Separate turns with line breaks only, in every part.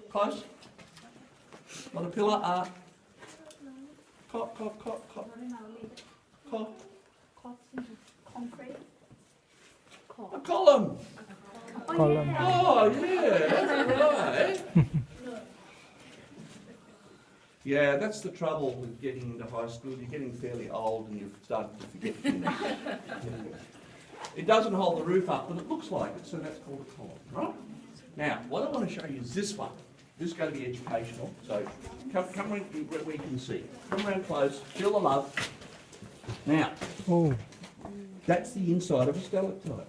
Close. Not a pillar. Cot.
Concrete.
A column.
Column.
Oh, yeah, that's right. Yeah, that's the trouble with getting into high school. You're getting fairly old and you're starting to forget things. It doesn't hold the roof up, but it looks like it, so that's called a column, right? Now, what I want to show you is this one. This is going to be educational, so come around where you can see. Come around close, feel the love. Now, that's the inside of a stalactite.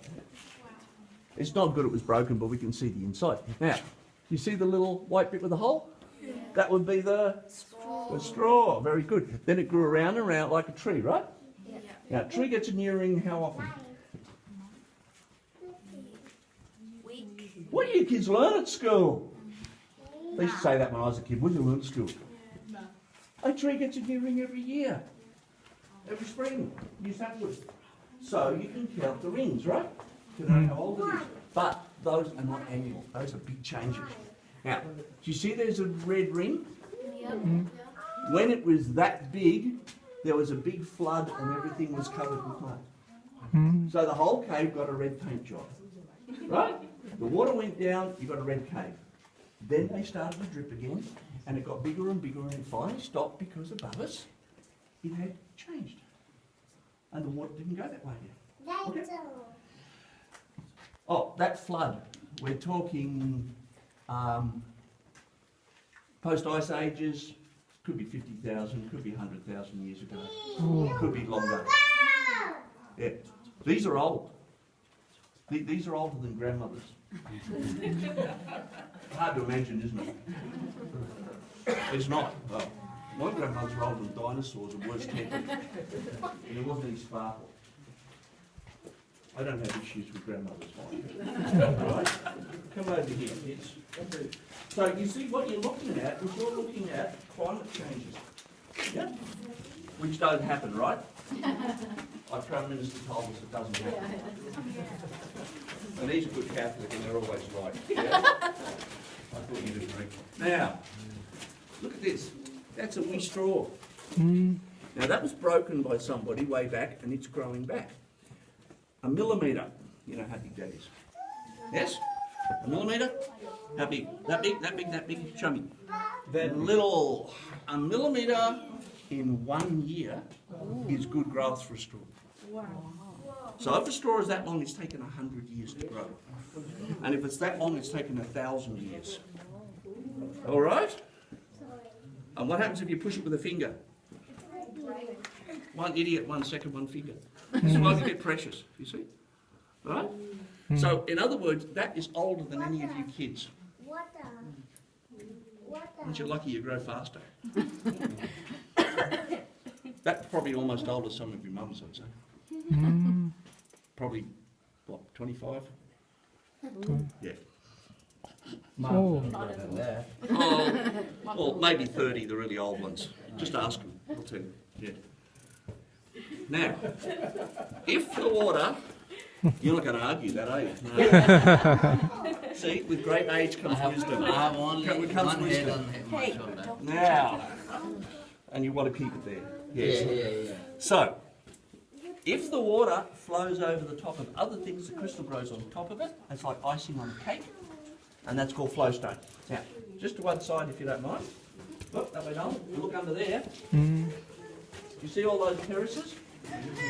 It's not good it was broken, but we can see the inside. Now, you see the little white bit with the hole? Yeah. That would be the straw. Very good. Then it grew around and around like a tree, right? Yeah. Now, a tree gets a new ring how often? What do you kids learn at school? They used to say that when I was a kid. What do you learn at school? No. A tree gets a new ring every year. Every spring. New sapwood. So you can count the rings, right? To know how old it is. But those are not annual. Those are big changes. Now, do you see there's a red ring? Yep. When it was that big, there was a big flood and everything was covered with mud. So the whole cave got a red paint job. Right? The water went down, you got a red cave. Then they started to drip again, and it got bigger and bigger, and it finally stopped because above us, it had changed. And the water didn't go that way now. Okay? Oh, that flood. We're talking post-ice ages, could be 50,000, could be 100,000 years ago, could be longer. Yeah, these are old. These are older than grandmothers. Hard to imagine, isn't it? It's not. Well, my grandmothers were older than dinosaurs and worse tempered. And there wasn't any sparkle. I don't have issues with grandmothers. Right? Come over here, kids. So you see what you're looking at is you're looking at climate changes. Yeah? Which don't happen, right? Our Prime Minister told us it doesn't happen. And he's a good Catholic and they're always right. Yeah? I thought you'd agree. Now, look at this. That's a wee straw. Now that was broken by somebody way back and it's growing back. A millimetre. You know how big that is. Yes? A millimetre? How big? That big, that big, that big? Show me. That little. A millimetre in 1 year is good growth for a straw. Wow. So if a straw is that long, it's taken 100 years to grow. And if it's that long, it's taken 1,000 years. All right? And what happens if you push it with a finger? One idiot, 1 second, one finger. This is why we get precious, you see? Right? So, in other words, that is older than any of you kids. Aren't you lucky you grow faster? That's probably almost older than some of your mums, I'd say. Probably, what, 25? Yeah.
Oh.
Or maybe 30, the really old ones. Just ask them, I'll tell you. Yeah. Now, if the water, you're not going to argue that, are you? No. See, with great age comes wisdom.
I have only one head on my shoulder.
Now, and you want to keep it there. Yes.
Yeah.
So, if the water flows over the top of other things, the crystal grows on top of it. It's like icing on a cake, and that's called flowstone. Now, just to one side, if you don't mind. Look, that way down. Look under there. You see all those terraces?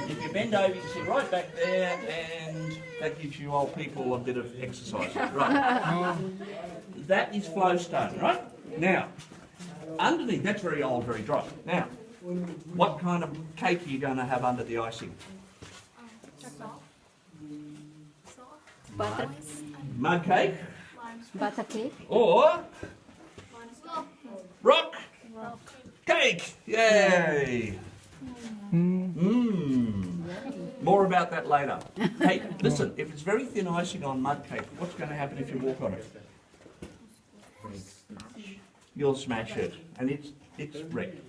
If you bend over, you can see right back there, and that gives you old people a bit of exercise. Right. That is flowstone, right? Now, underneath, that's very old, very dry. Now, what kind of cake are you going to have under the icing?
Butter.
Mud cake?
Butter cake.
Or rock cake? Yay! More about that later. Hey, listen, if it's very thin icing on mud cake, what's going to happen if you walk on it? You'll smash it, and it's wrecked.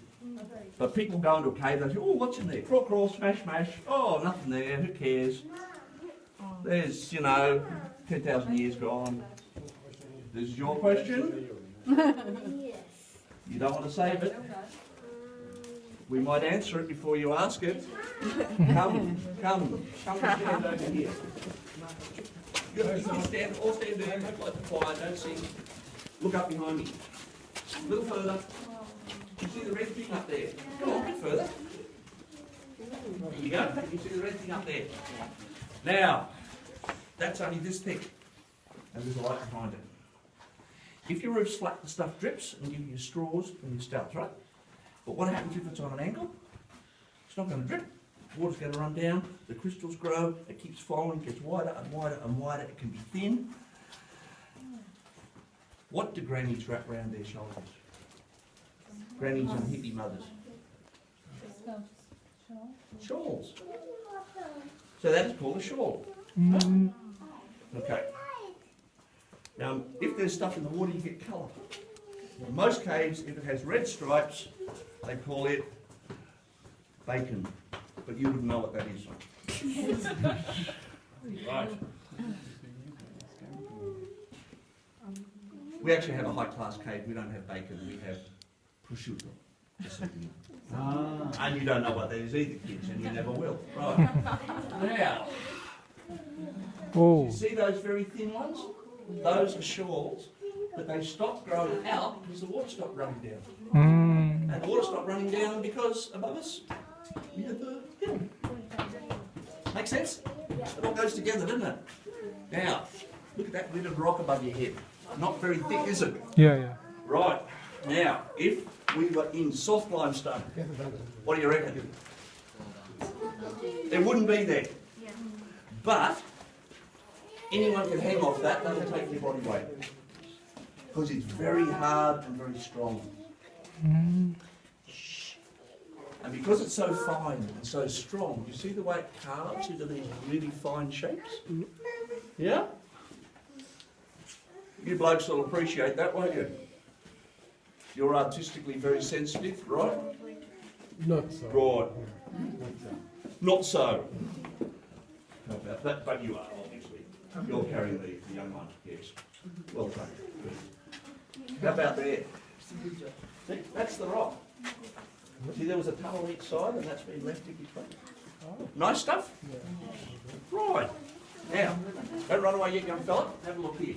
But people go into a cave, they say, oh, what's in there? Crawl, crawl, smash, smash. Oh, nothing there, who cares? There's, 10,000 years gone. This is your question? You don't want to save it? We might answer it before you ask it. Come and stand over here. You stand, all stand there, don't like the fire, don't sing. Look up behind me. A little further. You see the red thing up there? Go on, a bit further. There you go. You see the red thing up there? Now, that's only this thick. And there's a light behind it. If your roof's flat, the stuff drips and give you straws and your stouts, right? But what happens if it's on an angle? It's not going to drip. Water's going to run down, the crystals grow, it keeps falling, gets wider and wider and wider, it can be thin. What do grannies wrap around their shoulders? Grannies and hippie mothers? Shawls. So that is called a shawl. Okay. Now, if there's stuff in the water, you get colour. In most caves, if it has red stripes, they call it bacon. But you wouldn't know what that is. Right. We actually have a high-class cave. We don't have bacon. We have prosciutto. Just so you know. And you don't know what that is either, kids, and you never will. Right. Now, you see those very thin ones? Those are shawls, but they stop growing out because the water stopped running down. And the water stopped running down because above us, we have the hill. Make sense? It all goes together, doesn't it? Now, look at that lid of rock above your head. Not very thick, is it?
Yeah.
Right. Now, if we were in soft limestone, what do you reckon? It wouldn't be there. But anyone can hang off that, that'll take your body weight. Because it's very hard and very strong. And because it's so fine and so strong, you see the way it carves into these really fine shapes? Yeah? You blokes will appreciate that, won't you? You're artistically very sensitive, right?
Not so.
Right. Not so. How about that? But you are, obviously. You're carrying the young ones, yes. Well done. Good. How about there? See, that's the rock. See, there was a tunnel each side, and that's been left in between. Nice stuff? Right. Now, don't run away yet, young fella. Have a look here.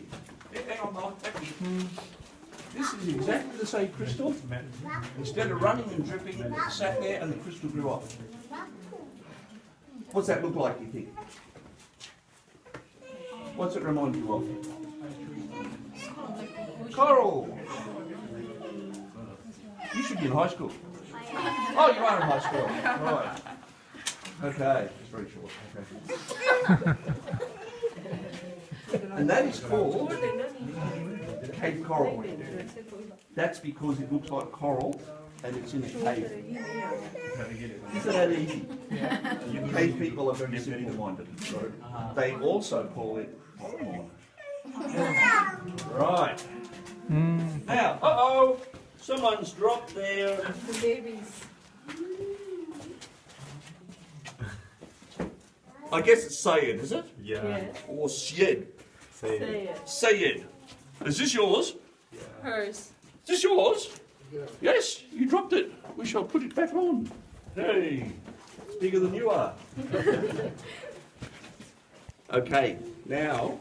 Yeah, hang on, Mike. Back here. This is exactly the same crystal. Instead of running and dripping, it sat there and the crystal grew up. What's that look like, you think? What's it remind you of? Coral. You should be in high school. Oh, you are in high school. Right. Okay. It's very short. Okay. And that is called cave coral. That's because it looks like coral and it's in a cave. Isn't that easy? Cave people are very simple-minded. They also call it coral. Right. Now, someone's dropped their...
The babies.
I guess it's Sayed, is it?
Yeah.
Or Syed.
Say it.
Sayed. Is this yours?
Hers.
Is this yours? Yes, you dropped it. We shall put it back on. Hey, it's bigger than you are. Okay, now